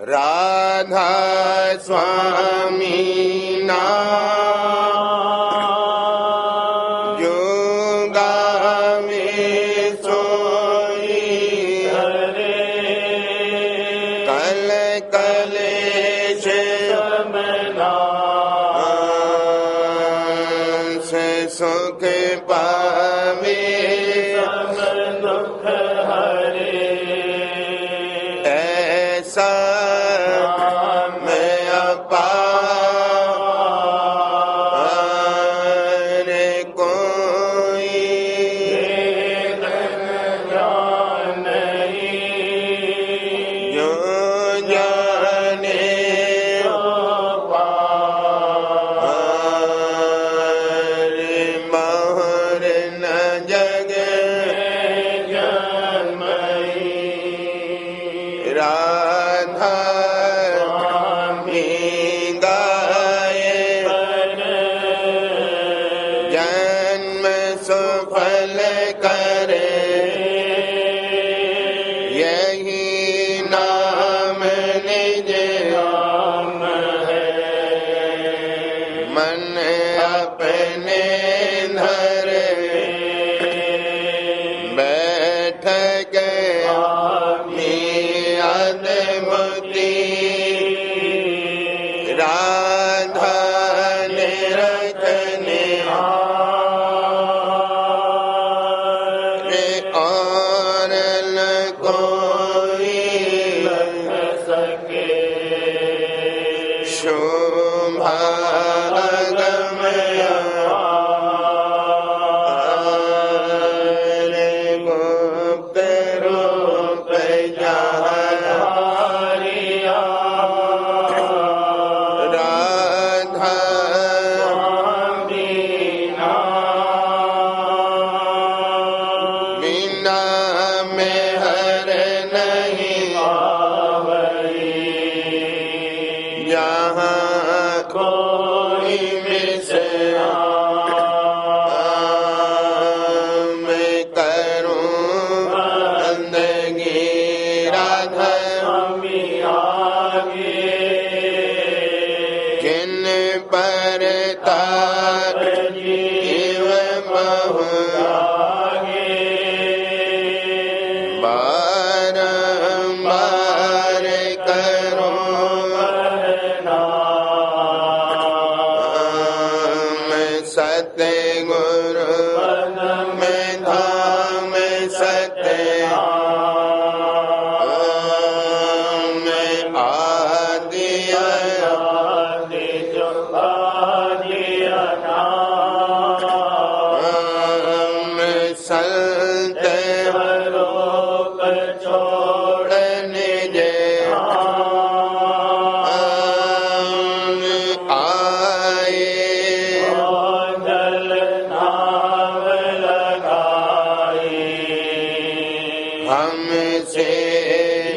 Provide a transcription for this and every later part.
राधा स्वामी नाम जो गावे सोई हरे कल कलेश से सुख पावे दुख हरे ऐसा मैं अपार कोई जो जाने मोहर न जगे राधा जन्म सफल करे यही नाम निज मन अपने धर बैठ गया अद्भुति राधा ने रखने और न कोई सके शोभा गमया गुप्त रूप जहारिया राधा बिना में हर नहीं जहाँ कोई मिसरा मैं करूं बंदगी राधा किन पर तार जीव बहु बारंबार करूं मैं सत्य गुरु में धाम सत्य मैं आदि मैं संत छोड़ने जे आए हमसे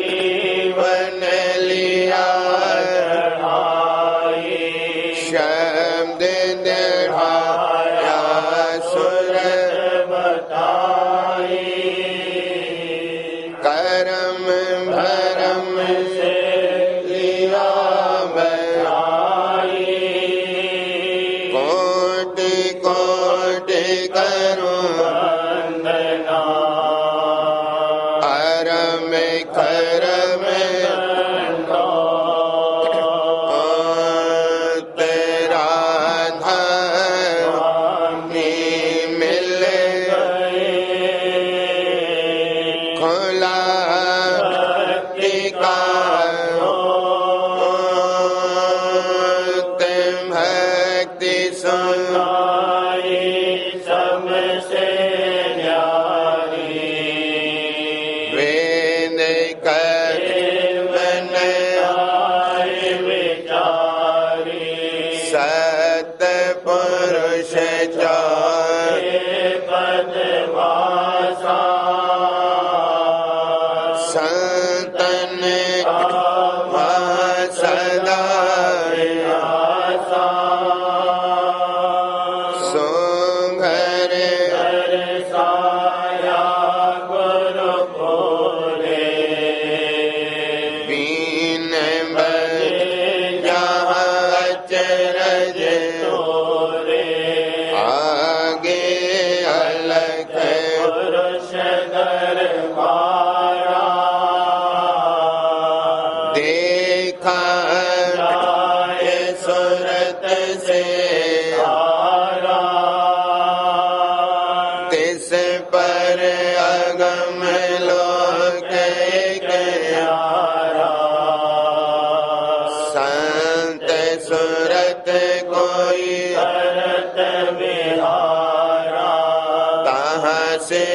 जीवन लिया शब्द दृढ़ाया सुर करम भरम से लिया कोटि कोटि करूं अरम करम तेरा धामी मिल खुला टीका भक्ति सुनाई सबसे वेद कर मन आए विचारी सत पुरुष चारे पदवासा संतन देखा जाए सूरत से हारा, तिस पर अगम लोक न्यारा। संत सूरत कोई करत विहारा, तहाँ से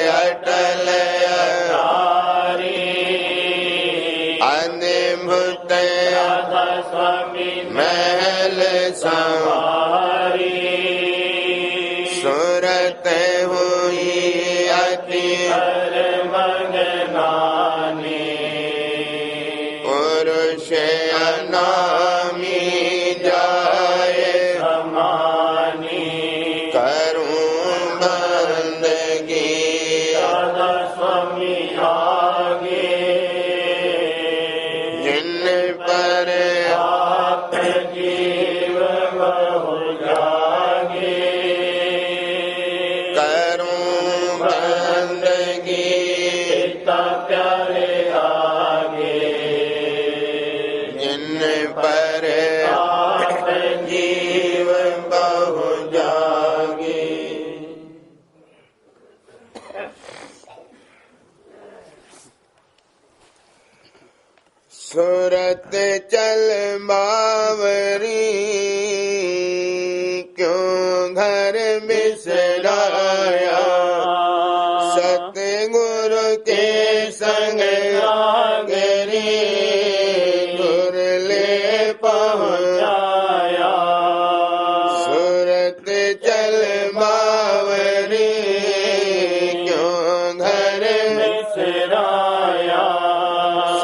अटल अद्भुत महल संवारी। सूरत हुई अति मगनानी, पुरुष अनामी जाए समानी। करूं बंदगी स्वामी आगे, जिन पर आप जीव बहु जागे। करूं बंदगी पिता प्यारे आगे, जिन पर आप जीव बहु जागे। सूरत चल बावरी, क्यों घर बिसराया। सतगुरु के संग आगरी, गुर ले पहुँचाया। सूरत चल बावरी, क्यों घर बिसराया।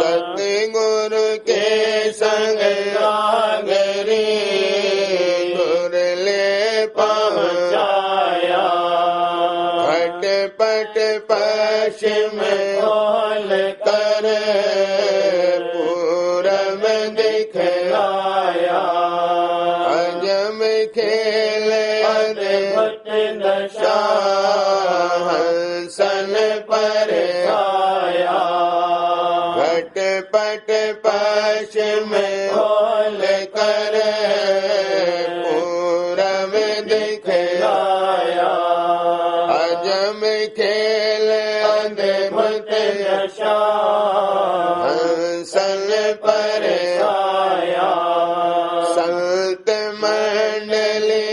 सतगुरु के संग आगरी, गुर ले पहुँचाया। खटपट पश्चिम खोल कर पूरब दिखलाया। अजब खेल अद्भुत दशा, हंसन पर आया। घटपट पश्चिम खोल कर पूरब दिखलाया। अजब खेल अद्भुत दशा, हंसन पर आया। संत मंडली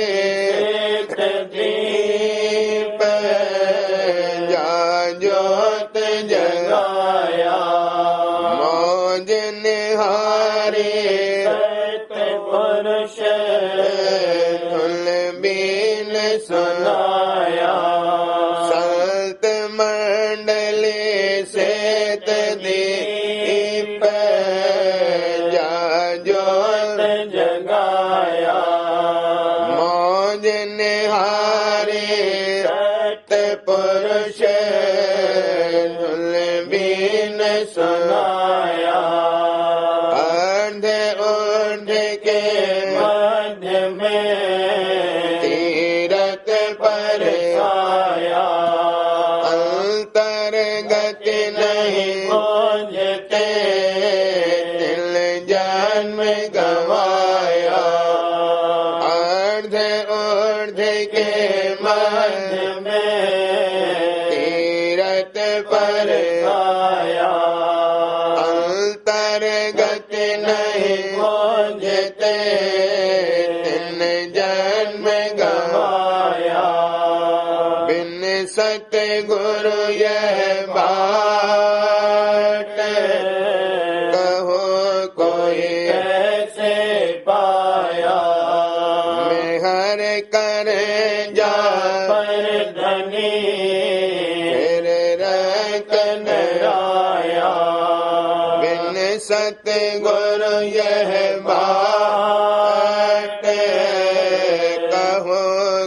दीप जा ज्योत जगाया। मौज निहारे पुरुष धुन बीन सुनाया। संत मंडली सेत दीप जा ज्योत जगाया। मौज निहारे पुरुष धुन बीन सुनाया। अर्ध ऊर्ध के मध्य में तीरथ पर आया। अंतर्गत नहीं पहुँचते, दिल जन्म गवाया। अर्ध ऊर्ध के मध्य में तीरथ पर आया। अंतर्गत नहीं पहुँचते, तिन जन्म गवाया। बिन सतगुरु यह बाट, कहो कोई कैसे पाया। मेहर कर जा पर धनी, फिर रकन राया। बिन सतगुरु यह बाट, कहो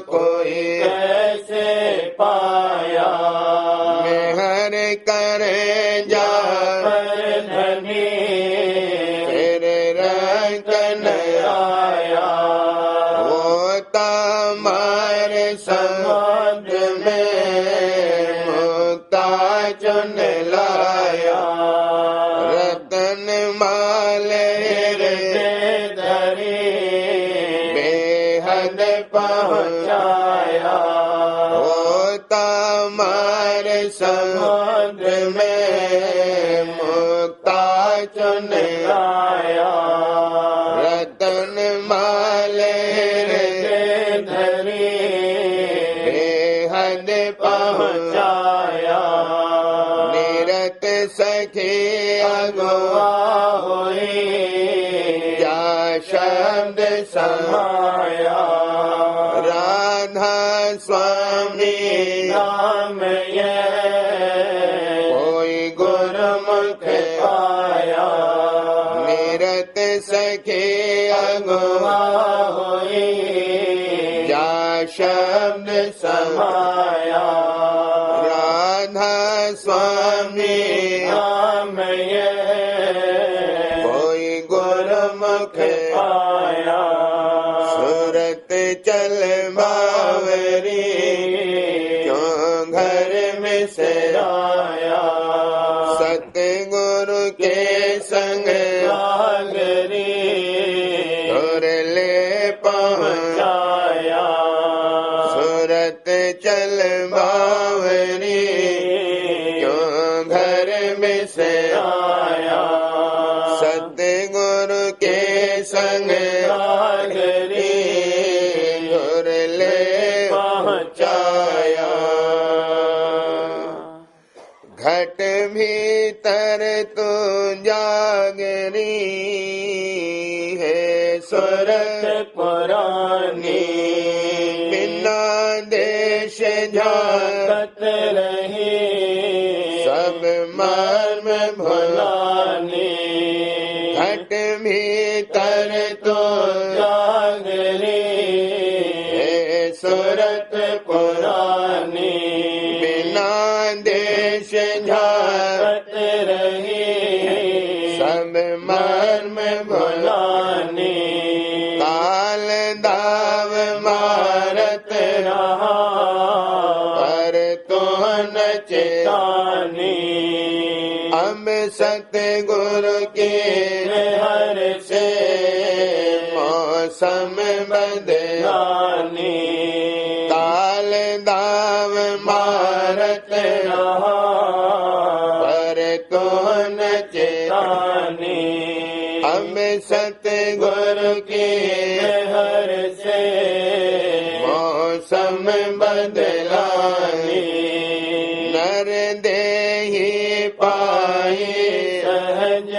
कोई कैसे पाया। मेहर कर जा पर धनी, फिर रकन आया। होता मार समुद्र में मुक्ता चुन लाया। चुन लाया, रतन माले धरी बेहद पहुँचाया, निरत सखी अगुआ हुई क्या शब्द समाया, राधा स्वामी नाम ये कोई गुरुमुख पाया, निरत सखी अगुआ हुई क्या शब्द समाया, राधा स्वामी नाम ये कोई गुरुमुख पाया, सूरत चल बावरी क्यों घर में सराया, सतगुरु के संग नागरी और ले पहुँचाया, सूरत चल बावरी क्यों घर में सराया, सतगुरु के संग नागरी और ले पहुँचाया, घट भीतर तू जागरी है सुरत पुरानी, बिना देश झाकत रही सब मर्म भुलानी, घट भीतर तो जागरी है सुरत पुरानी, बिना देश झाकत रही सब मर्म भुलानी, काल दाव मारत रहा पर तो न चेतानी, अब सतगुरु के हर से मौसम बदलानी, काल दाव मारत रहा पर तो न चेतानी, अब सतगुरु के हर से मौसम बदलानी, नर देहि पाई सहज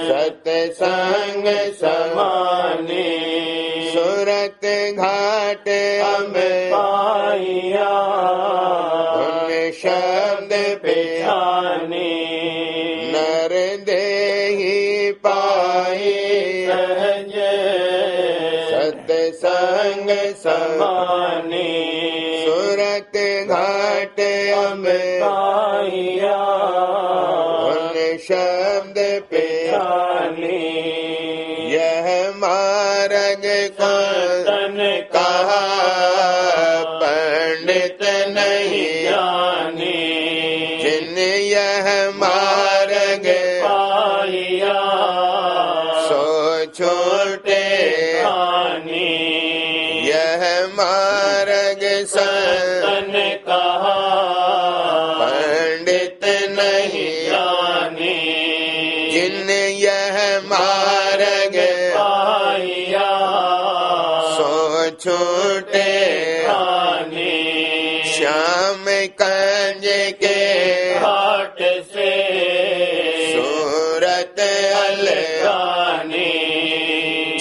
सतसंग समानी, सूरत घाट अब पाइया धुन शब्द पेहानी, नर देहि पाई सहज सतसंग समानी, सूरत घाट अब पाइया धुन शब्द पेहानी, यह मार्ग कौन कहा पंडित नहीं जानी, जिन यह मार्ग पाइया सो छोटे हानि, यह मार्ग संतन कहा पंडित नहीं जानी, जिन यह मार्ग पाइया सो छोटे हानि, श्याम कंज के घाट से सूरत अलगानी,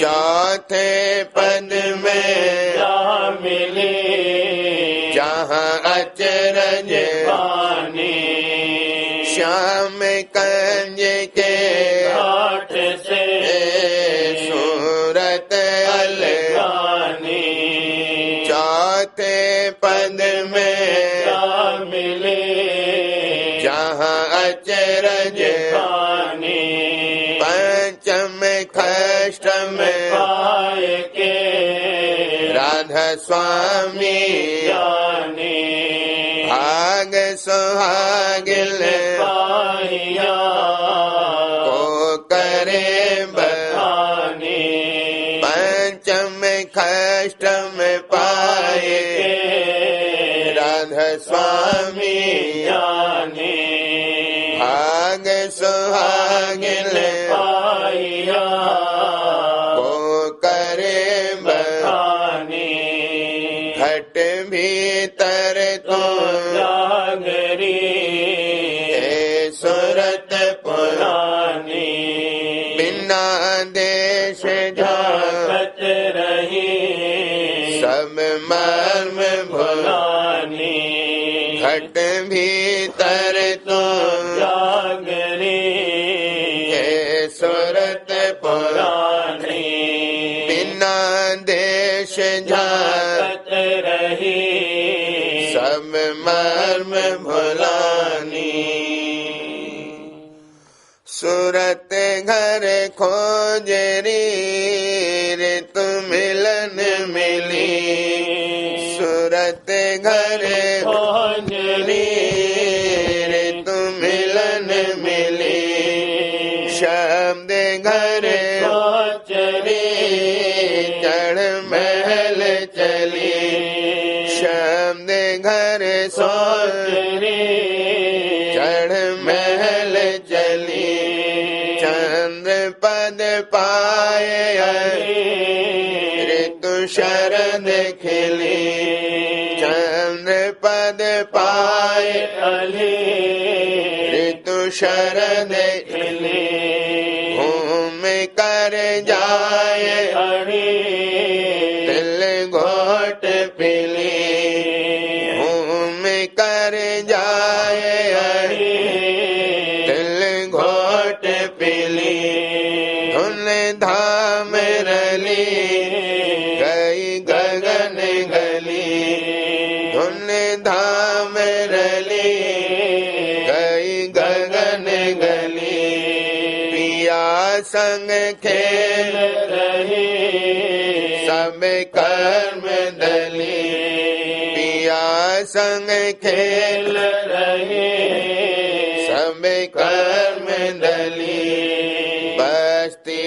चौथे पद में जा मिली जहाँ अचरज पानी, श्याम कंज के घाट से सूरत अलगानी, चौथे पद में जा मिली जहाँ अचरज पानी, पंचम खष्टम पाए के राधा स्वामी जानी, भाग सुहागिल पाइया को करे बहानी, पंचम खष्टम पाए राधा स्वामी जानी, भाग सुहागिल भागिल पाइया को करे बखानी घट भीतर तो जागरी है सूरत पुरानी बिना देश झाकत रही सब मर्म भुलानी घट भीतर तो जागरी है सूरत पुरानी बिना देश झाकत रही सब मर्म भुलानी सूरत घर खोजरी ऋतु मिलन मिली सूरत घर खोजरी ऋतु मिलन मिली शब्द घर सोचरी चढ़ महल चली शब्द घर सोचरी चढ़ महल चली चंद्र पद पाए ऋतु शरद खिली चंद्र पद पाए अली ऋतु शरद खिली घूम कर जाए अड़ी दिल घोट पिली घूम कर जाए अड़ी दिल घोट पिली धुन धाम रली गई गगन गली धुन धाम रली गई गगन गली पिया संग खेल रही सब कर्म दली पिया संग खेल रही सब कर्म दली बस्ती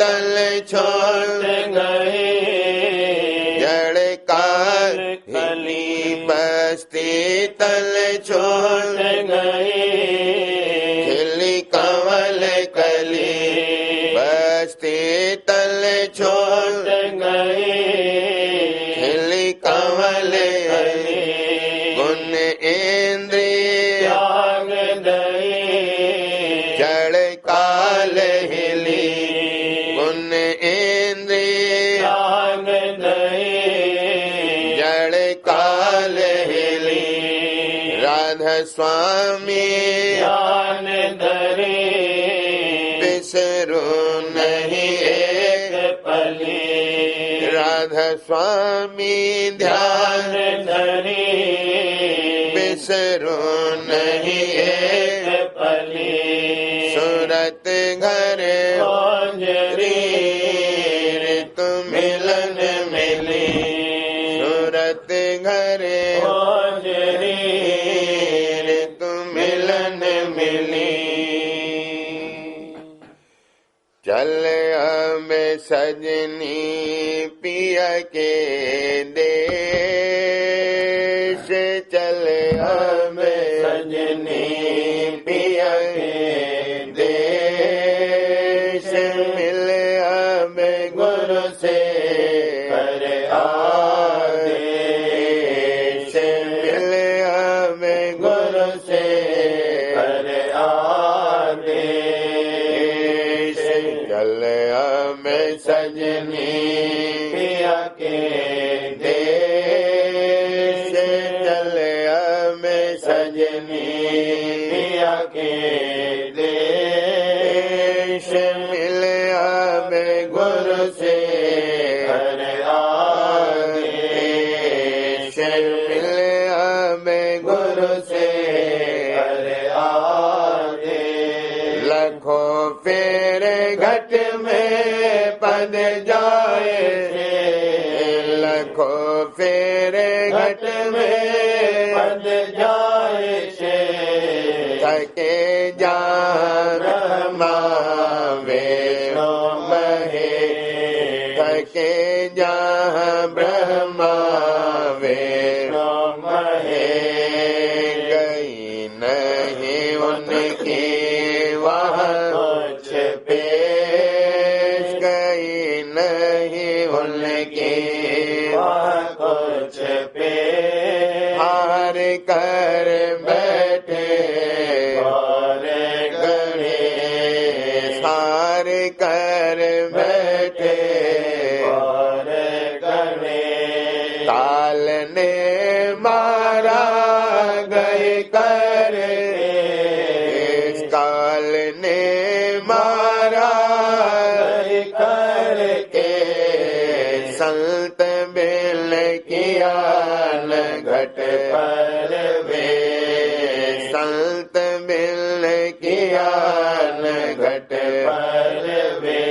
तल छोड़ गई जड़ काल खली बस्ती तल छोड़ गई खिली कंवल कली बस्ती तल छोड़ गई खिली कंवल कली गुण इंद्रिय त्याग दई जड़ काल हिली गुण इंद्रिय त्याग दई जड़ काल हिली राधा स्वामी ध्यान धरी बिसरू नहीं एक पली राधा स्वामी ध्यान धरी बिसरू नहीं एक पली सूरत घर खोजरी ऋतु मिलन मिली सूरत घर खोजरी ऋतु मिलन मिली चल अब सजनी पिया के देश चल अब सजनी पिया के देश मिल अब गुरु से कर आदेश मिल अब गुरु से कर आदेश चल अब सजनी पिया के देश चल अब सजनी पिया के देश मिल अब गुरु से कर आदेश मिल अब गुरु से कर आदेश लखों फेरे घट में पद जाए लखों फेरे घट में पद जाए से थके जा ब्रह्मा वेणु महे थके जा ब्रह्मा वेणु महे गई नहीं उनकी वहाँ कर बैठे और गणे काल ने मारा गए कर इस काल ने मारा गए करके संत बिल किया न घट पर वे संत बिल किया न घट पर वे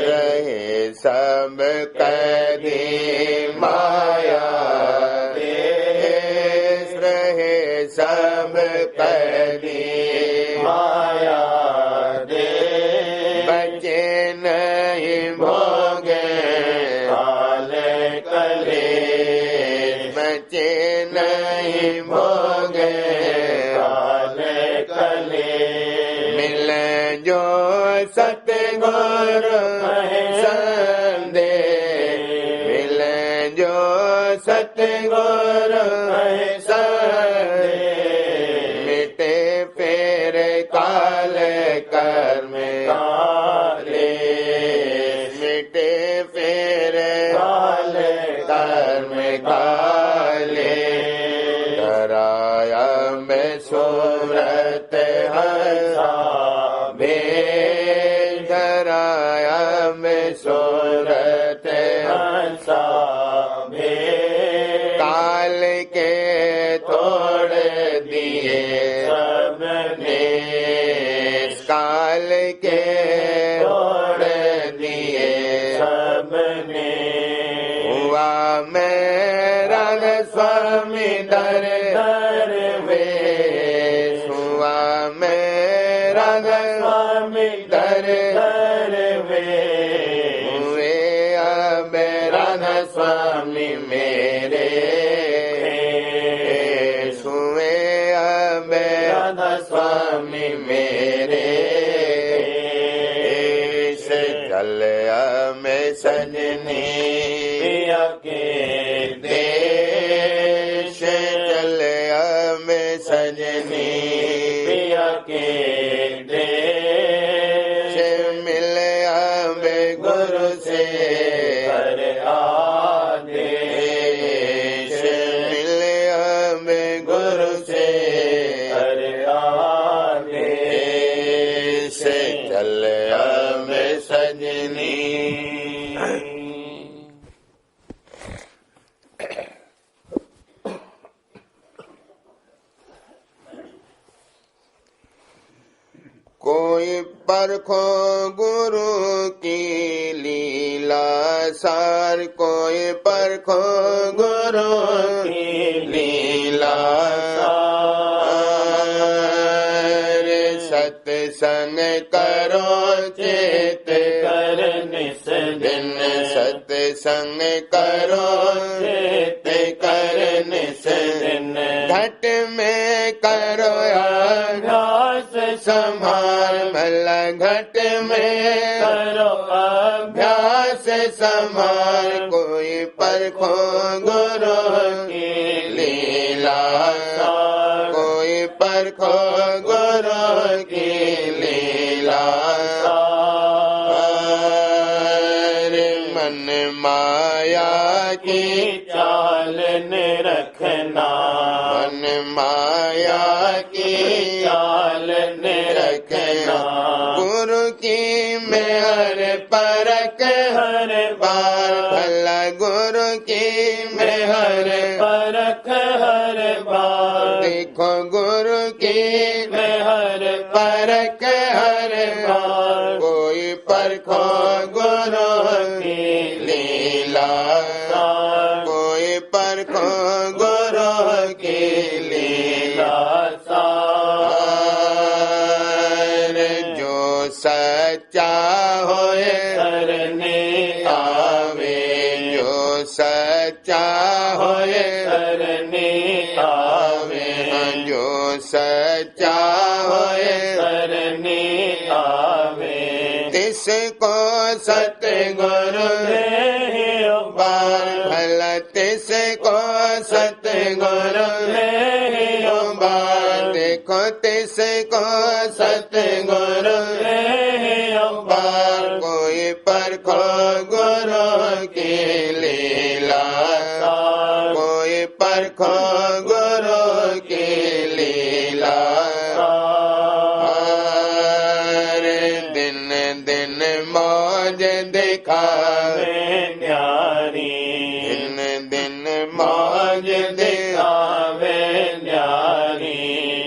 रहे सब कैदी माया देश रहे सब कैदी माया दे बचे नहीं भोगे काल कले बचे नहीं भोगे काल कले मिल जो सतगुरु संदे मिल जो सतगुरु संदे मिटे फेर काल कर्म काले मिटे फेर काल कर्म काले धराया में सूरत हंसा भेद धराया में सूरत हंसा भे काल के तोड़ दिए सबने काल के तोड़ दिए सबने हुआ मेरा स्वामी दर दरवे हुआ मेरा स्वामी दर दरवे हुए अब राधा स्वामी मेरे हुए अब राधा स्वामी मेरे से चल में सजनी पिया के देश चल में सजनी पिया के देश मिल अब गुरु से कर आदेश मिल अब गुरु से कर आदेश से चल में सजनी कोई परखो गुरु की लीला सार कोई परखो गुरु की लीला सार सत्संग करो चेत कर निस दिन सत्संग करो चेत कर निस दिन घट में करो अभ्यास संभार भला घट में करो अभ्यास संभार कोई परखो गुरु की लीला कोई परखो गुरु की लीला मन माया की चाल ने रखना मन माया की चाल ने रखना गुरु की मेहर परक हर बार भला गुरु की मेहर परख हर बार देखो गुरु की हर परक हर बार कोई परखो गुरु की लीला कोई परखो गुरु की लीला जो सच्चा होए सरने आवे जो सच्चा होए सरने आवे जो सच्चा होए सरने आवे तिसको सतगुरु बार भला तिसको सतगुरु बार देखो तिसको सतगुरु बार परखो गुरु की लीला कोई परखो गुरु की लीला दिन दिन मौज दिखावे न्यारी दिन दिन मौज दिखावे न्यारी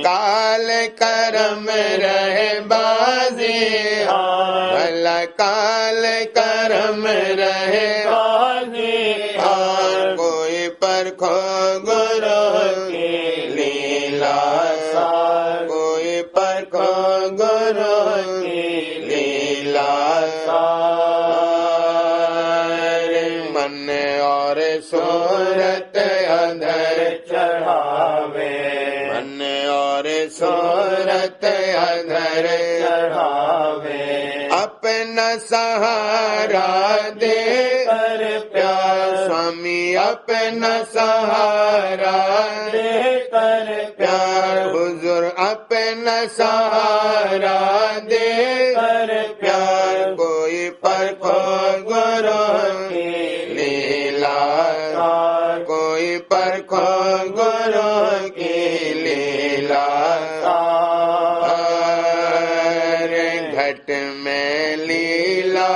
काल कर्म रहे बाजी भला काल कर्म रहे और कोई परखो गुरु की लीला कोई परखो गुरु की लीला मन और सूरत अंदर चढ़ावे मन और सूरत अंदर चढ़ावे अपना सहारा दे कर प्यार स्वामी अपना सहारा दे कर प्यार हुजूर अपना सहारा दे कर प्यार कोई परखो गुरु की लीला कोई परखो गुरु की लीला घट में लीला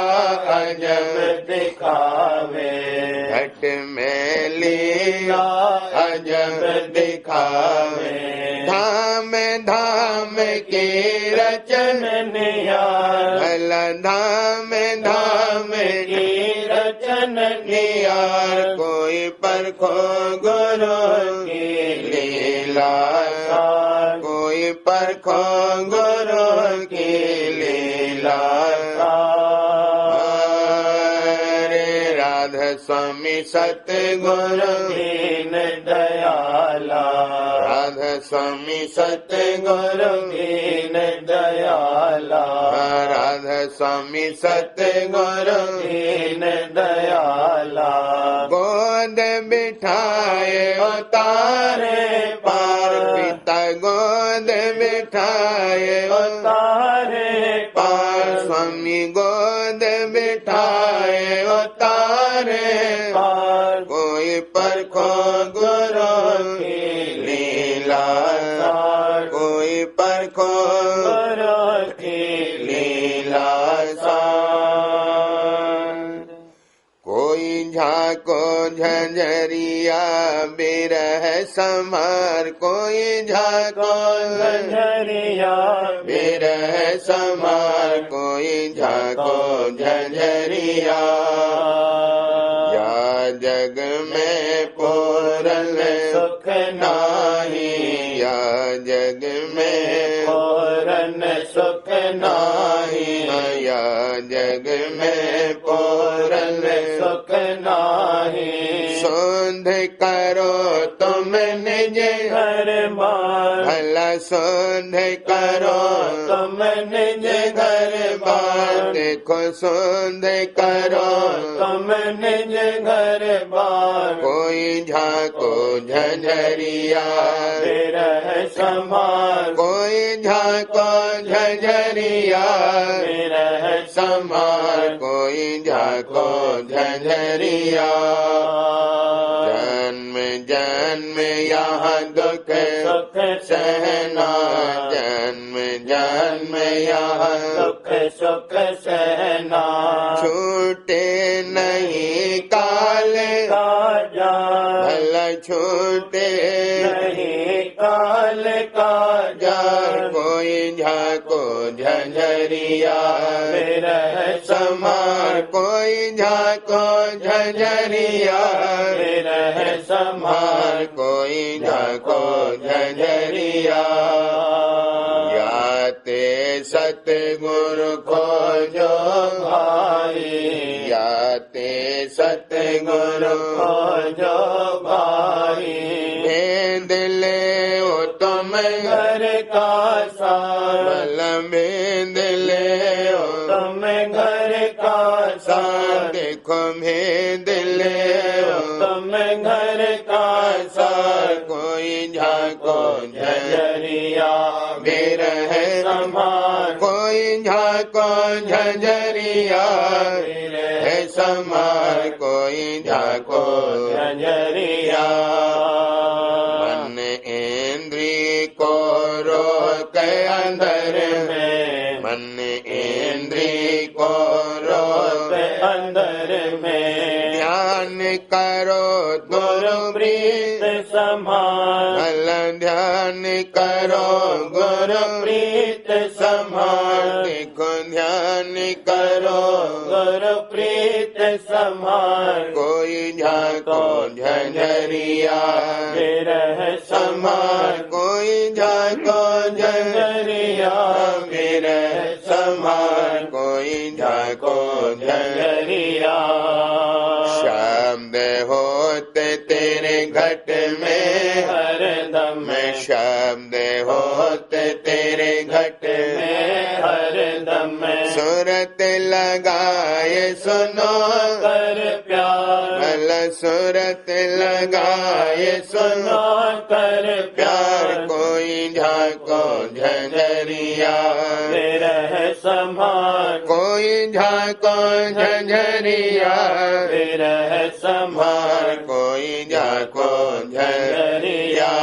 अजब दिखावे घट में लीला अजब दिखावे धाम धाम की रचन निहार भला धाम धाम की रचन निहार कोई परखो गुरु की लीला कोई परखो गुरु की लीला राधा स्वामी सतगुरु दीन दयाला राधा स्वामी सतगुरु दीन दयाला राधा स्वामी सतगुरु दीन दयाला गोद बिठाए उतारे पार पिता गोद बिठाए तारे पार स्वामी गोद बिठाए उतारे पार कोई परखो गुरु की लीला कोई परखो गुरु की लीला कोई झाको झंझरिया बिरह समार कोई झाको झंझरिया बिरह समार कोई झाको झंझरिया या जग में पूरन सुख नाही या जग में पूरन सुख नाही या जग में पूरन सुख नाही सोंध करो तुम निज घर बार भला सोंध करो तुम निज घर बार देखो सोंध करो तुम निज घर बार कोई झाको झंझरिया विरह समार कोई झाको झंझरिया विरह समार कोई झाको झंझरिया जन्म जन्म यहाँ दुख सुख सहना जन्म जन्म यहाँ सुख सुख सहना छूटे नहीं काल काजा भला छूटे नहीं काल काजा जार कोई झाको झंझरिया विरह समार कोई झाको झंझरिया विरह समार कोई झाको झंझरिया याते सतगुरु खोजो भाई याते सतगुरु खोजो भाई भेद ले ओ तुम घर का सार भल भेद ले ओ तुम घर का सार देखो भेद ले ओ तुम घर का सार कोई झाको झंझरिया बिरह समार कोई झाको झाको झंझरिया है समार कोई झाको झंझरिया। मन इंद्री को रोक अंदर में, मन इंद्री को रोक अंदर में, ध्यान करो गुरु प्रीत समान, भल ध्यान करो गुरु प्रीत समान, देखो ध्यान करो गुरु प्रीत समान। कोई झाको झंझरिया विरह समान, कोई झाको झंझरिया विरह समान, कोई झाको झंझरिया। शब्द होते तेरे घट में हरदम मैं शब्द होते तेरे घट में हरदम सूरत लगाए सुनो कर प्यार, भल सूरत लगाए सुनो कर प्यार कोई झाको झंझरिया विरह समान, कोई झाको झंझरिया विरह समान, कोई झाको झंझरिया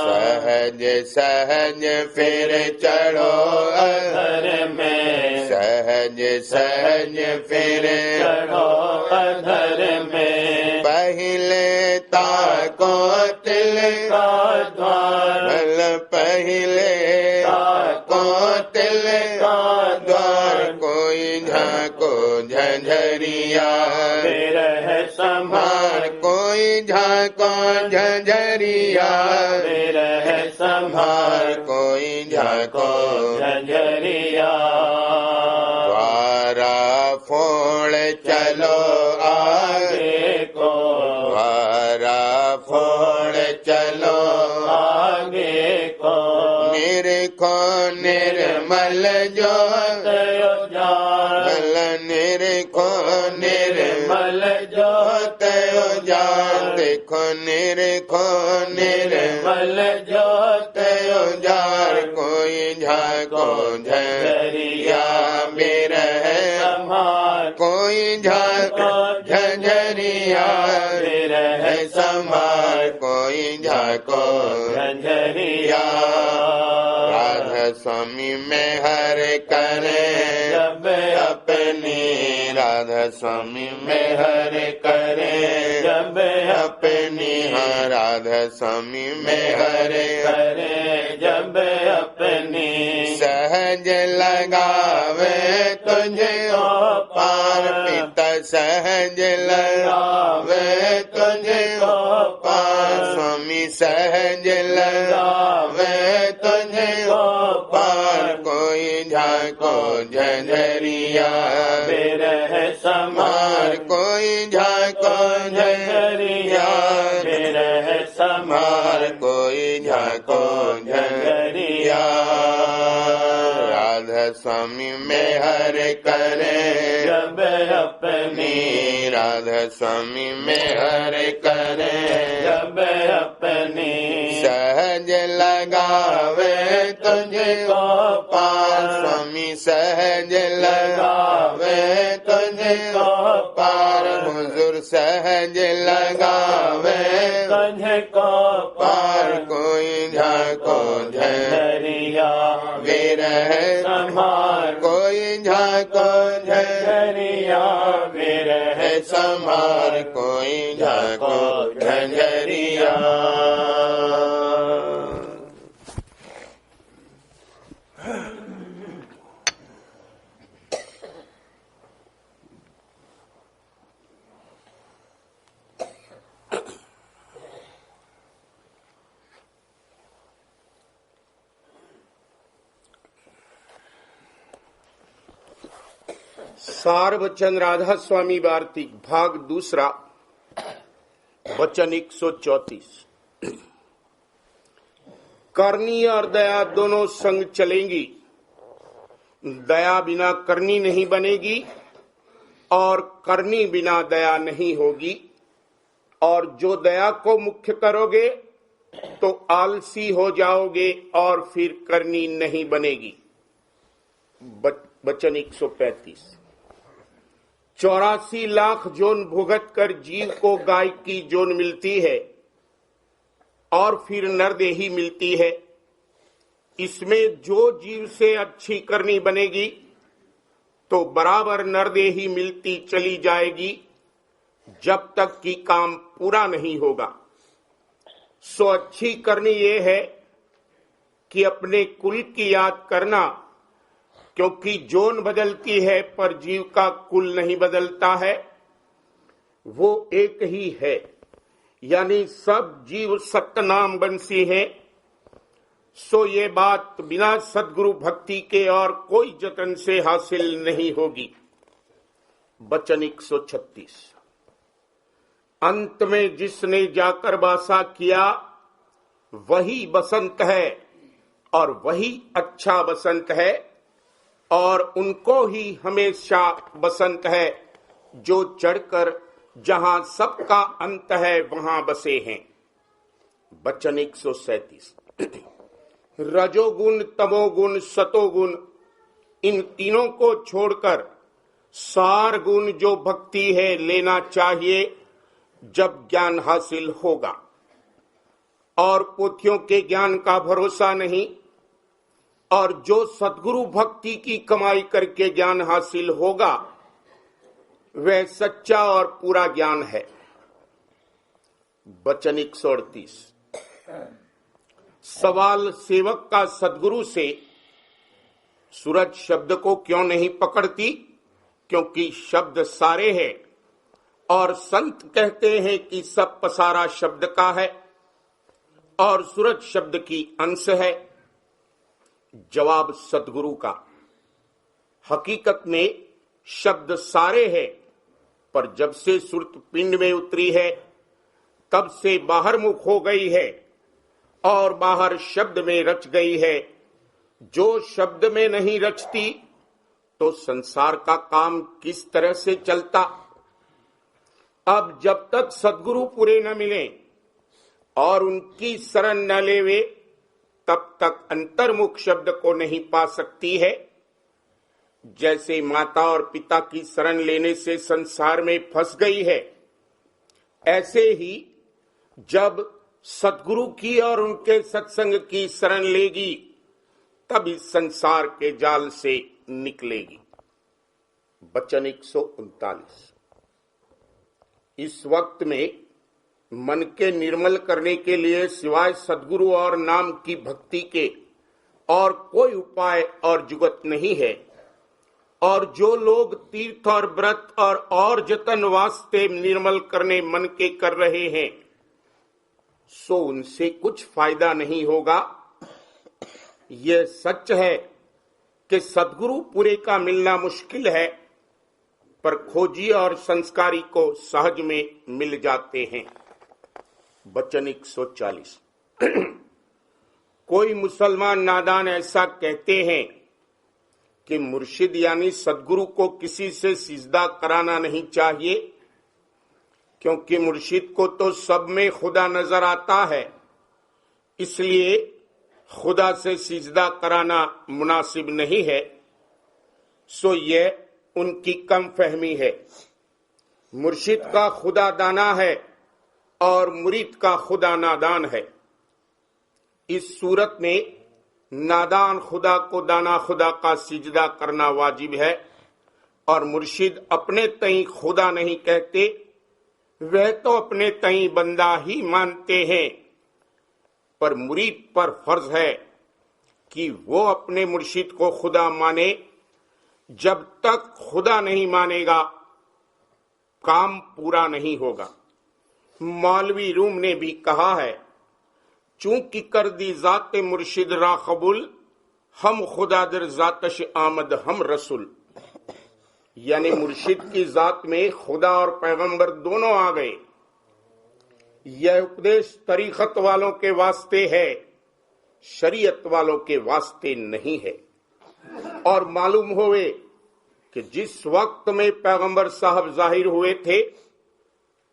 सहज सहज फिर चढ़ो अधर में, सहज सहज फिर चढ़ो अधर में। पहले ताको तिल का द्वार, भल पहले ताको तिल का द्वार कोई झाको झंझरिया विरह समान, कोई झाको झंझरिया विरह समान, कोई झाको झंझरिया। द्वारा फोड़ चलो आगे को द्वारा फोड़ चलो आगे को निरखो निर्मल जो तयो जान, भल निरखो निर्मल मल जो तयो जान देखो निरखो निर्मल मल जो तयो जार कोई झाको झंझरिया बिरह समान, कोई झाको झंझरिया विरह समार कोई झाको झंझरिया। राधा स्वामी में हर करे जब अपनी राधा स्वामी में हर करे जब अपनी हाँ राधा स्वामी में हर करे जब अपनी सहज लगावे तुझे ओ पार पिता सहज लगावे तुझे ओ पार स्वामी सहज लगावे तुझे ओ पार कोई झाको झंझरिया विरह समान, कोई झाको झंझरिया विरह समान, कोई झाको झंझरिया राधा स्वामी में हर करे जब अपनी राधा स्वामी में हर करे जब अपनी सहज लगावे तुझे को पार स्वामी सहज लगावे तुझे को पार हुजूर सहज लगावे तुझे को पार कोई झाको झंझरिया विरह समान, कोई झाको झंझरिया विरह समार कोई झाको झंझरिया सार वचन राधा स्वामी वार्तिक भाग दूसरा वचन 134। करनी और दया दोनों संग चलेंगी। दया बिना करनी नहीं बनेगी और करनी बिना दया नहीं होगी। और जो दया को मुख्य करोगे तो आलसी हो जाओगे और फिर करनी नहीं बनेगी। वचन 135। 84 लाख जोन भुगत कर जीव को गाय की जोन मिलती है और फिर नरदेही मिलती है। इसमें जो जीव से अच्छी करनी बनेगी तो बराबर नरदेही मिलती चली जाएगी जब तक कि काम पूरा नहीं होगा। सो अच्छी करनी ये है कि अपने कुल की याद करना, क्योंकि जोन बदलती है पर जीव का कुल नहीं बदलता है, वो एक ही है। यानी सब जीव सतनाम बंसी है। सो ये बात बिना सद्गुरु भक्ति के और कोई जतन से हासिल नहीं होगी। वचन 136। अंत में जिसने जाकर वासा किया वही बसंत है और वही अच्छा बसंत है, और उनको ही हमेशा बसंत है जो चढ़कर जहां सबका अंत है वहां बसे हैं। वचन 137। रजोगुण, तमोगुण, सतोगुण, इन तीनों को छोड़कर सार गुण जो भक्ति है लेना चाहिए जब ज्ञान हासिल होगा। और पोथियों के ज्ञान का भरोसा नहीं, और जो सद्गुरु भक्ति की कमाई करके ज्ञान हासिल होगा वह सच्चा और पूरा ज्ञान है। वचन 138। सवाल सेवक का सद्गुरु से सूरज शब्द को क्यों नहीं पकड़ती? क्योंकि शब्द सारे हैं और संत कहते हैं कि सब पसारा शब्द का है और सूरज शब्द की अंश है। जवाब सद्गुरु का, हकीकत में शब्द सारे हैं, पर जब से सुरत पिंड में उतरी है तब से बाहर मुख हो गई है और बाहर शब्द में रच गई है। जो शब्द में नहीं रचती तो संसार का काम किस तरह से चलता? अब जब तक सद्गुरु पूरे न मिले और उनकी शरण न लेवे तब तक अंतर्मुख शब्द को नहीं पा सकती है। जैसे माता और पिता की शरण लेने से संसार में फंस गई है, ऐसे ही जब सद्गुरु की और उनके सत्संग की शरण लेगी तब इस संसार के जाल से निकलेगी। वचन 139। इस वक्त में मन के निर्मल करने के लिए सिवाय सद्गुरु और नाम की भक्ति के और कोई उपाय और जुगत नहीं है। और जो लोग तीर्थ और व्रत और जतन वास्ते निर्मल करने मन के कर रहे हैं सो उनसे कुछ फायदा नहीं होगा। यह सच है कि सद्गुरु पूरे का मिलना मुश्किल है, पर खोजी और संस्कारी को सहज में मिल जाते हैं। वचन 140। कोई मुसलमान नादान ऐसा कहते हैं कि मुर्शिद यानी सद्गुरु को किसी से सिजदा कराना नहीं चाहिए, क्योंकि मुर्शिद को तो सब में खुदा नजर आता है, इसलिए खुदा से सिजदा कराना मुनासिब नहीं है। सो यह उनकी कम फहमी है। मुर्शिद का खुदा दाना है और मुरीद का खुदा नादान है। इस सूरत में नादान खुदा को दाना खुदा का सिजदा करना वाजिब है, और मुर्शिद अपने तई खुदा नहीं कहते, वह तो अपने तई बंदा ही मानते हैं। पर मुरीद पर फर्ज है कि वो अपने मुर्शिद को खुदा माने। जब तक खुदा नहीं मानेगा काम पूरा नहीं होगा। मौलवी रूम ने भी कहा है, चूंकि कर दी जाते मुर्शिद रा कबूल, हम खुदा दर जातश आमद हम रसूल। यानी मुर्शिद की जात में खुदा और पैगंबर दोनों आ गए। यह उपदेश तरीकत वालों के वास्ते है, शरीयत वालों के वास्ते नहीं है। और मालूम होवे कि जिस वक्त में पैगंबर साहब जाहिर हुए थे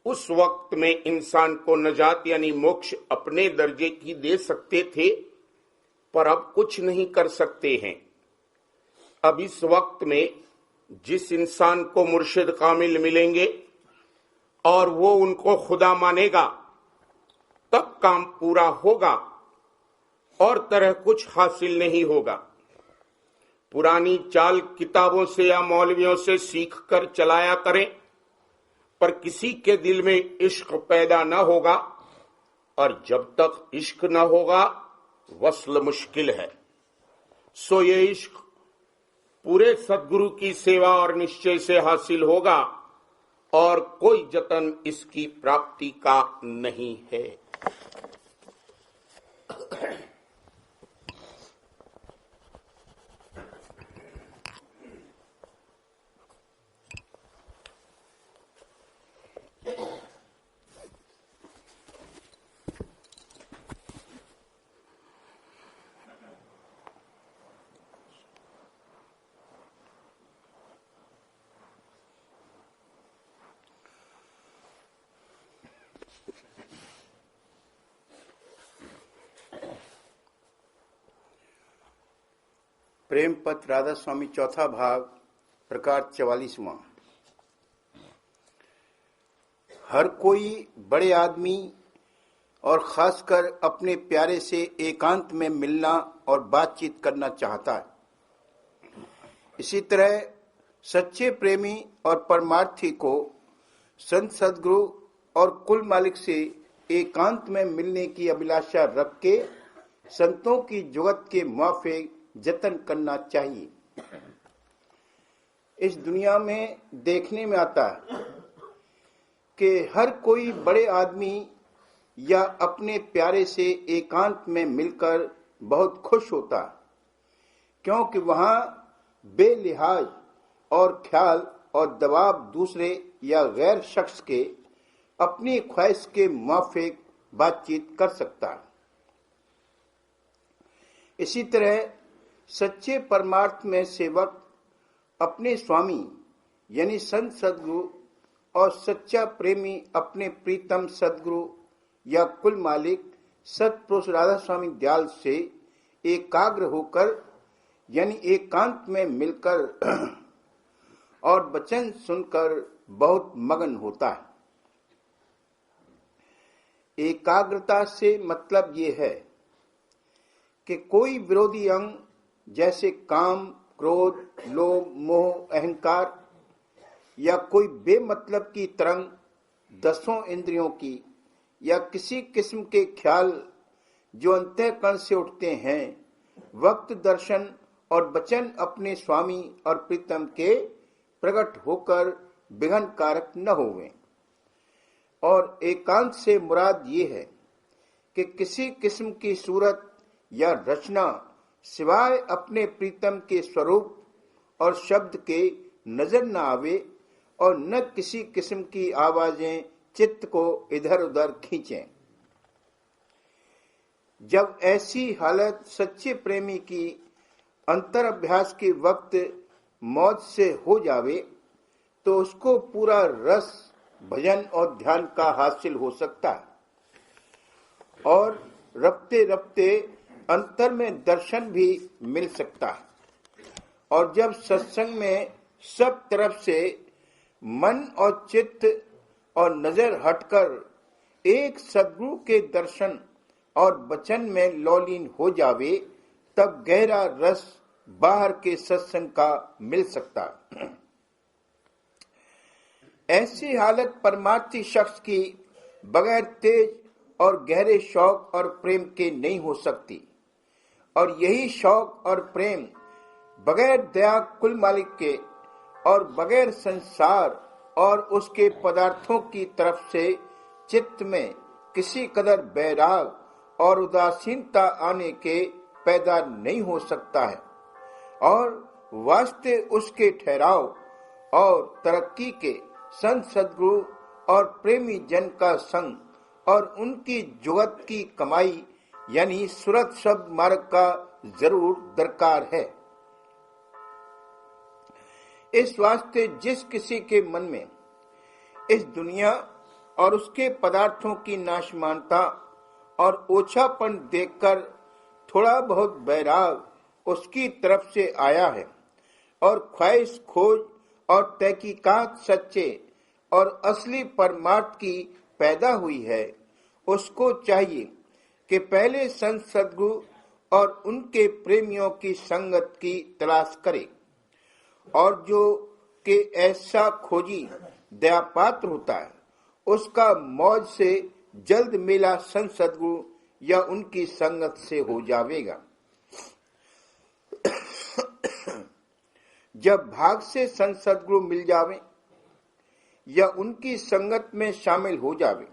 उस वक्त में इंसान को नजात यानी मोक्ष अपने दर्जे की दे सकते थे, पर अब कुछ नहीं कर सकते हैं। अब इस वक्त में जिस इंसान को मुर्शिद कामिल मिलेंगे और वो उनको खुदा मानेगा, तब काम पूरा होगा और तरह कुछ हासिल नहीं होगा। पुरानी चाल किताबों से या मौलवियों से सीख कर चलाया करें, पर किसी के दिल में इश्क पैदा न होगा, और जब तक इश्क न होगा वस्ल मुश्किल है। सो ये इश्क पूरे सद्गुरु की सेवा और निश्चय से हासिल होगा और कोई जतन इसकी प्राप्ति का नहीं है। प्रेम पत्र राधा स्वामी चौथा भाग प्रकार 44वां। हर कोई बड़े आदमी और खासकर अपने प्यारे से एकांत में मिलना और बातचीत करना चाहता है। इसी तरह सच्चे प्रेमी और परमार्थी को संत सद्गुरु और कुल मालिक से एकांत में मिलने की अभिलाषा रख के संतों की जुगत के मुआफिक जतन करना चाहिए। इस दुनिया में देखने में आता है कि हर कोई बड़े आदमी या अपने प्यारे से एकांत में मिलकर बहुत खुश होता है, क्योंकि वहां बेलिहाज और ख्याल और दबाव दूसरे या गैर शख्स के अपनी ख्वाहिश के मुआफिक बातचीत कर सकता है। इसी तरह सच्चे परमार्थ में सेवक अपने स्वामी यानी संत सद्गुरु और सच्चा प्रेमी अपने प्रीतम सद्गुरु या कुल मालिक सतपुरुष राधा स्वामी दयाल से एकाग्र होकर यानी एकांत में मिलकर और वचन सुनकर बहुत मगन होता है। एकाग्रता से मतलब ये है कि कोई विरोधी अंग जैसे काम, क्रोध, लोभ, मोह, अहंकार या कोई बेमतलब की तरंग दसों इंद्रियों की या किसी किस्म के ख्याल जो अंतःकरण से उठते हैं, वक्त दर्शन और वचन अपने स्वामी और प्रीतम के प्रकट होकर विघ्न कारक न होवें। और एकांत से मुराद ये है कि किसी किस्म की सूरत या रचना सिवाय अपने प्रीतम के स्वरूप और शब्द के नजर न आवे और न किसी किस्म की आवाजें चित्त को इधर उधर खींचें। जब ऐसी हालत सच्चे प्रेमी की अंतर अभ्यास के वक्त मौज से हो जावे तो उसको पूरा रस भजन और ध्यान का हासिल हो सकता है और रफ्ते रफ्ते अंतर में दर्शन भी मिल सकता है। और जब सत्संग में सब तरफ से मन और चित्त और नजर हटकर एक सद्गुरु के दर्शन और वचन में लौलीन हो जावे, तब गहरा रस बाहर के सत्संग का मिल सकता है। ऐसी हालत परमार्थी शख्स की बगैर तेज और गहरे शौक और प्रेम के नहीं हो सकती, और यही शौक और प्रेम बगैर दया कुल मालिक के और बगैर संसार और उसके पदार्थों की तरफ से चित्त में किसी कदर बैराग और उदासीनता आने के पैदा नहीं हो सकता है, और वास्ते उसके ठहराव और तरक्की के संत सद्गुरु और प्रेमी जन का संग और उनकी जुगत की कमाई यानी सुरत शब्द मार्ग का जरूर दरकार है। इस वास्ते जिस किसी के मन में इस दुनिया और उसके पदार्थों की नाशमानता और ओछापन देखकर थोड़ा बहुत बैराग उसकी तरफ से आया है, और ख्वाहिश खोज और तहकीकात सच्चे और असली परमार्थ की पैदा हुई है, उसको चाहिए कि पहले संत सद्गुरु और उनके प्रेमियों की संगत की तलाश करे, और जो कि ऐसा खोजी दयापात्र होता है उसका मौज से जल्द मेला संत सद्गुरु या उनकी संगत से हो जाएगा। जब भाग से संत सद्गुरु मिल जावे या उनकी संगत में शामिल हो जावे,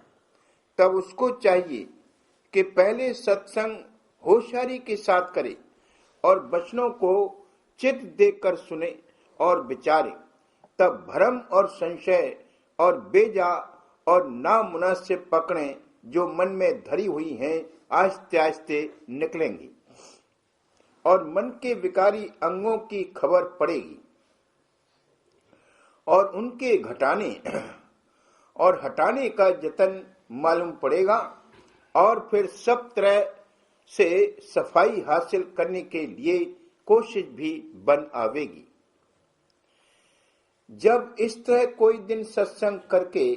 तब उसको चाहिए कि पहले सत्संग होशियारी के साथ करे और वचनों को चित्त देकर सुने और विचारे। तब भ्रम और संशय और बेजा और नामुनासिब पकड़ें जो मन में धरी हुई हैं आहिस्ते आहिस्ते निकलेंगी और मन के विकारी अंगों की खबर पड़ेगी और उनके घटाने और हटाने का जतन मालूम पड़ेगा, और फिर सब तरह से सफाई हासिल करने के लिए कोशिश भी बन आवेगी। जब इस तरह कोई दिन सत्संग करके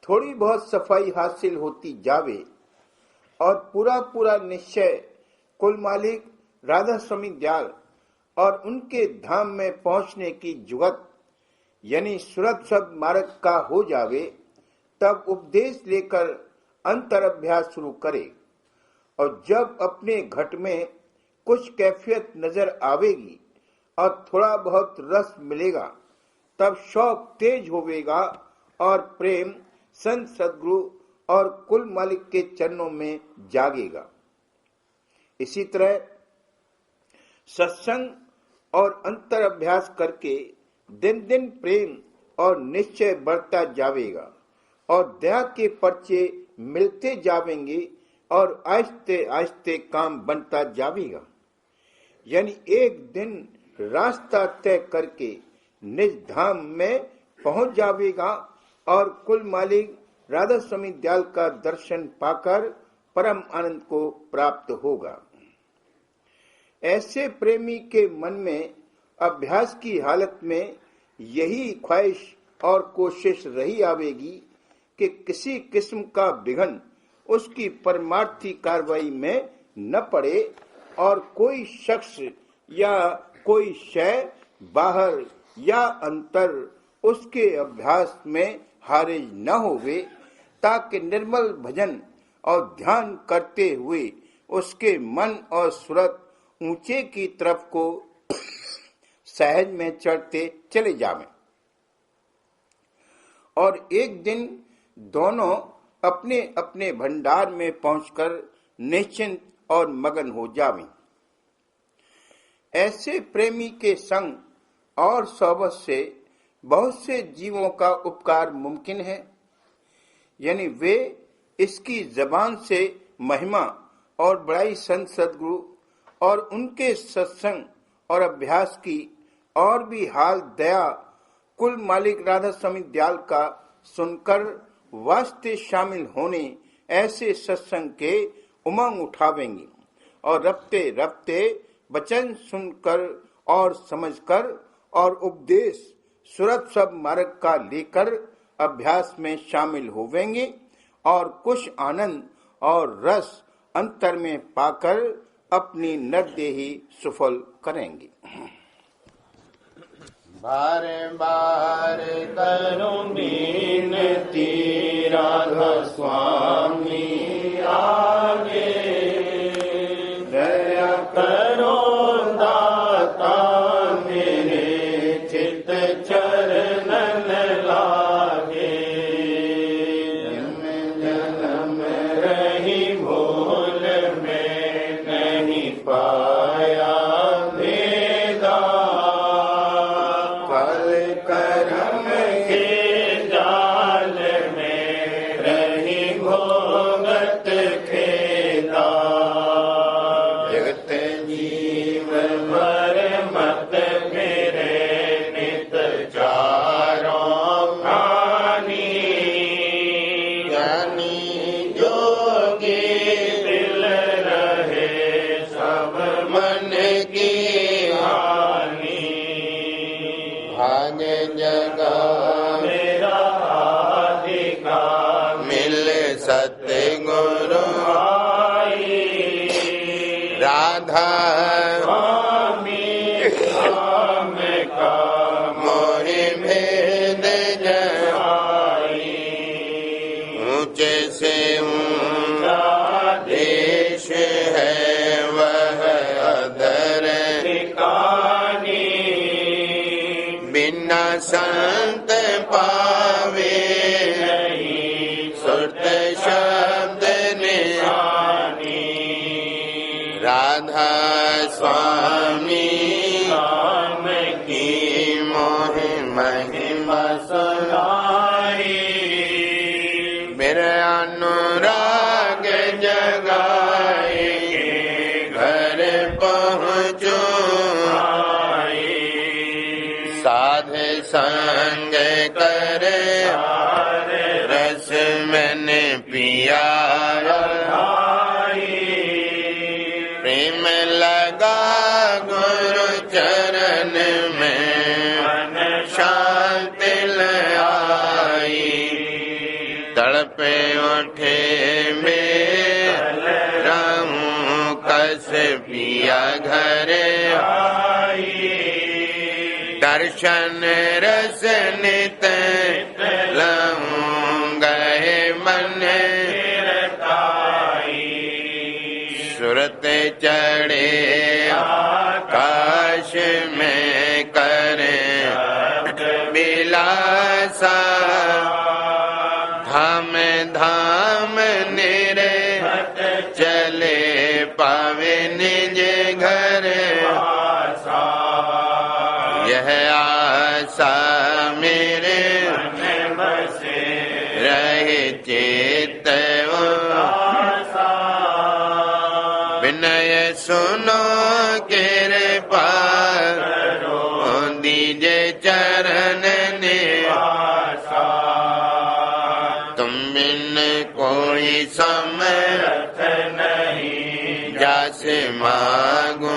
थोड़ी बहुत सफाई हासिल होती जावे और पूरा पूरा निश्चय कुल मालिक राधा स्वामी दयाल और उनके धाम में पहुंचने की जुगत यानी सुरत सब मार्ग का हो जावे, तब उपदेश लेकर अंतर अभ्यास शुरू करे, और जब अपने घट में कुछ कैफियत नजर आवेगी और थोड़ा बहुत रस मिलेगा, तब शौक तेज होवेगा और प्रेम संत सद्गुरु और कुल मालिक के चरणों में जागेगा। इसी तरह सत्संग और अंतर अभ्यास करके दिन दिन प्रेम और निश्चय बढ़ता जावेगा और दया के पर्चे मिलते जावेंगे और आहिस्ते आहिस्ते काम बनता जावेगा। यानी एक दिन रास्ता तय करके निज धाम में पहुंच जावेगा और कुल मालिक राधा स्वामी दयाल का दर्शन पाकर परम आनंद को प्राप्त होगा। ऐसे प्रेमी के मन में अभ्यास की हालत में यही ख्वाहिश और कोशिश रही आवेगी कि किसी किस्म का विघ्न उसकी परमार्थी कार्रवाई में न पड़े और कोई शख्स या कोई शय बाहर या अंतर उसके अभ्यास में हारिज न होवे, ताकि निर्मल भजन और ध्यान करते हुए उसके मन और सूरत ऊंचे की तरफ को सहज में चढ़ते चले जावें और एक दिन दोनों अपने अपने भंडार में पहुंचकर निश्चिंत और मगन हो जावें। ऐसे प्रेमी के संग और सोबत से बहुत से जीवों का उपकार मुमकिन है, यानी वे इसकी जबान से महिमा और बड़ाई संत सद्गुरु और उनके सत्संग और अभ्यास की और भी हाल दया कुल मालिक राधा स्वामी दयाल का सुनकर वास्ते शामिल होने ऐसे सत्संग के उमंग उठावेंगे और रफ्ते रफ्ते वचन सुनकर और समझकर और उपदेश सुरत सब मार्ग का लेकर अभ्यास में शामिल होवेंगे और कुछ आनंद और रस अंतर में पाकर अपनी नरदेही सफल करेंगे। बार बार करूं विनती राधा स्वामी आगे, दया करो दाता मेरे चित चरणन लागे। जन्म जन्म रही भूल में नहीं पाया भेदा, कल करम के जाल में रही भोगत खेदा। भाग जगा मेरा अधिकार मिल सतगुरु आई राधा स्वामी राम का मोहि भेद आई ऊंचे से ऊंचा देश देश है वह अधर ठिकानी बिना संत पावे नहीं सुरत शब्द निशानी राधा स्वामी राम की मोह महिमा सुनाई मेरे अनुराग जगाए घर पहुँचो साध संग कर रस मैंने पिया प्रेम लगा गुरु चरण में शांति लाई तड़पे उठे में रहूं कस पिया घर दर्शन रस नित लहूं गए मन सुरत चढ़े आकाश में करे बिलासा धाम धाम निरे चले पावे निज घर यह आशा मेरे रहे चेत विनय सुनो कृपा दीजे चरण निवासा तुम बिन कोई समर्थ नहीं जासे मागो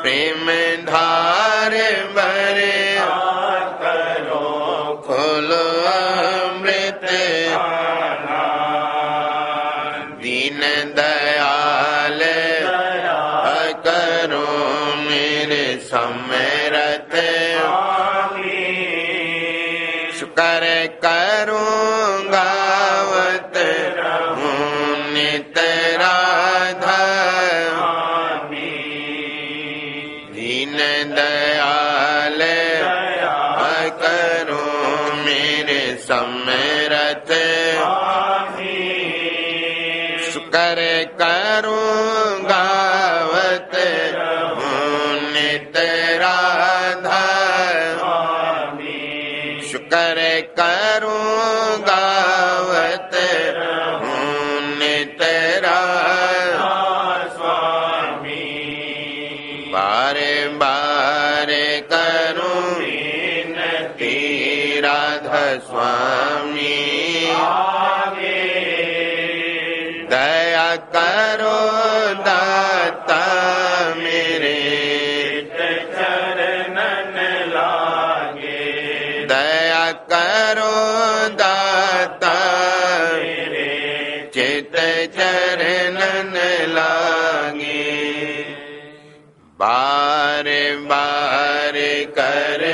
प्रेम धार भरे खोलो अमृत दीन दयाल करो मेरे समरथ शुक्र करूं गावत हूँ नित राधा दीन दयाल करो मेरे समरथ शुक्र करूं गावत हूँ नित राधा शुक्र करूं गावत हूँ नित राधा बारे बारे करूं विनती राधा स्वामी दया करो दाता मेरे दया करो दाता चित चरणन लागे बारे बारे कर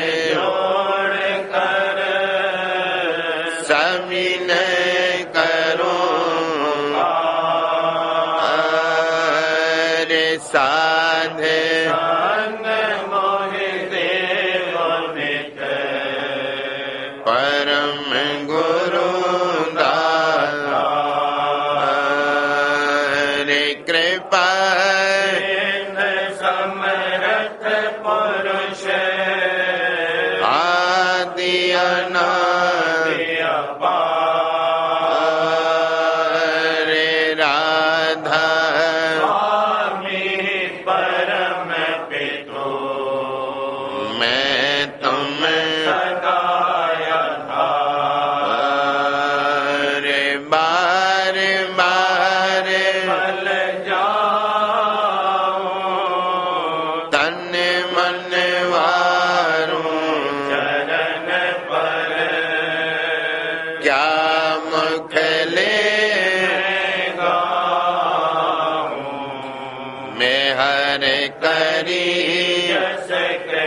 सविनय करो अरे साधे परम गुरु दाता रे कृपा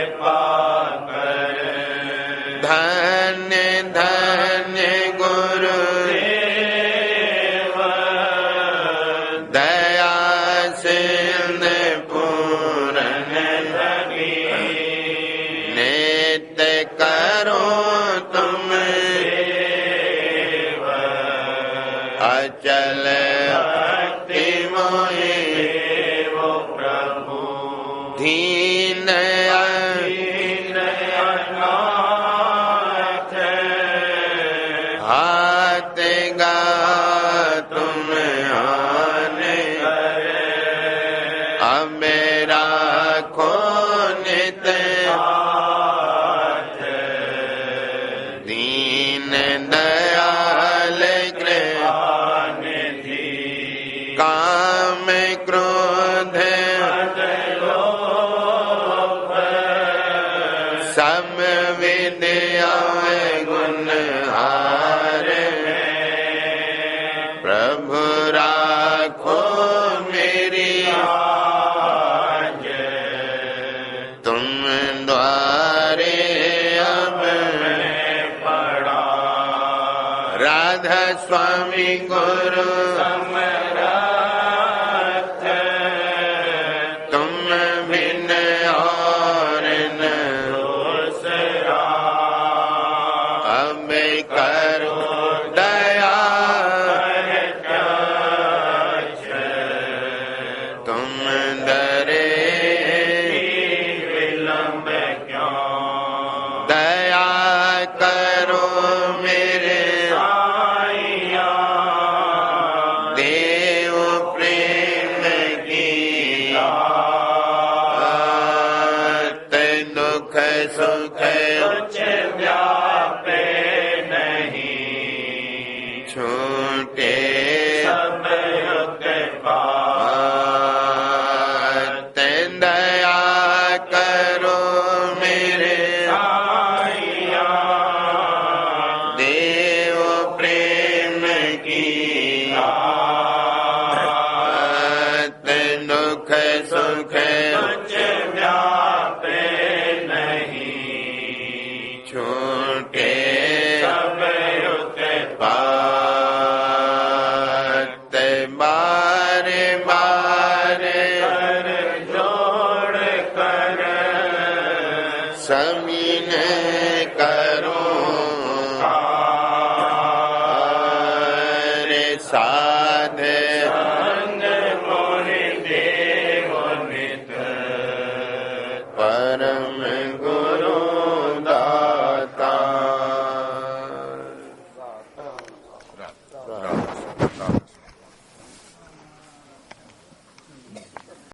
कृपा कर। धन्य धन्य गुरुदेव, दया सिंधु पूरन लगी। नित्य करो तुम अचल भक्ति मोहि। दीन अनाथ हाथ गा तुम आने। अब मेरा खो नित दीन दयाल कृपानिधि। काम क्रोध सम विद्या गुण हार। प्रभु राखो मेरी लाज। तुम द्वारे अब पड़ा। राधा स्वामी गुरु समरथ, तुम बिन और न दूसरा। अब करो दया तुम डरे विलंब क्यों। दया करो मेरे साईया, देव प्रेम की बात। दुख सुख कुछ व्यापे नहीं। छूटे सब उत्पात। दया करो मेरे साईया, देव प्रेम की बात। दुख सुख कुछ व्यापे नहीं। छूटे सब उत्पात। बारे बारे कर जोड़ कर समीन करो। रे साध संग मोहि देव नित परम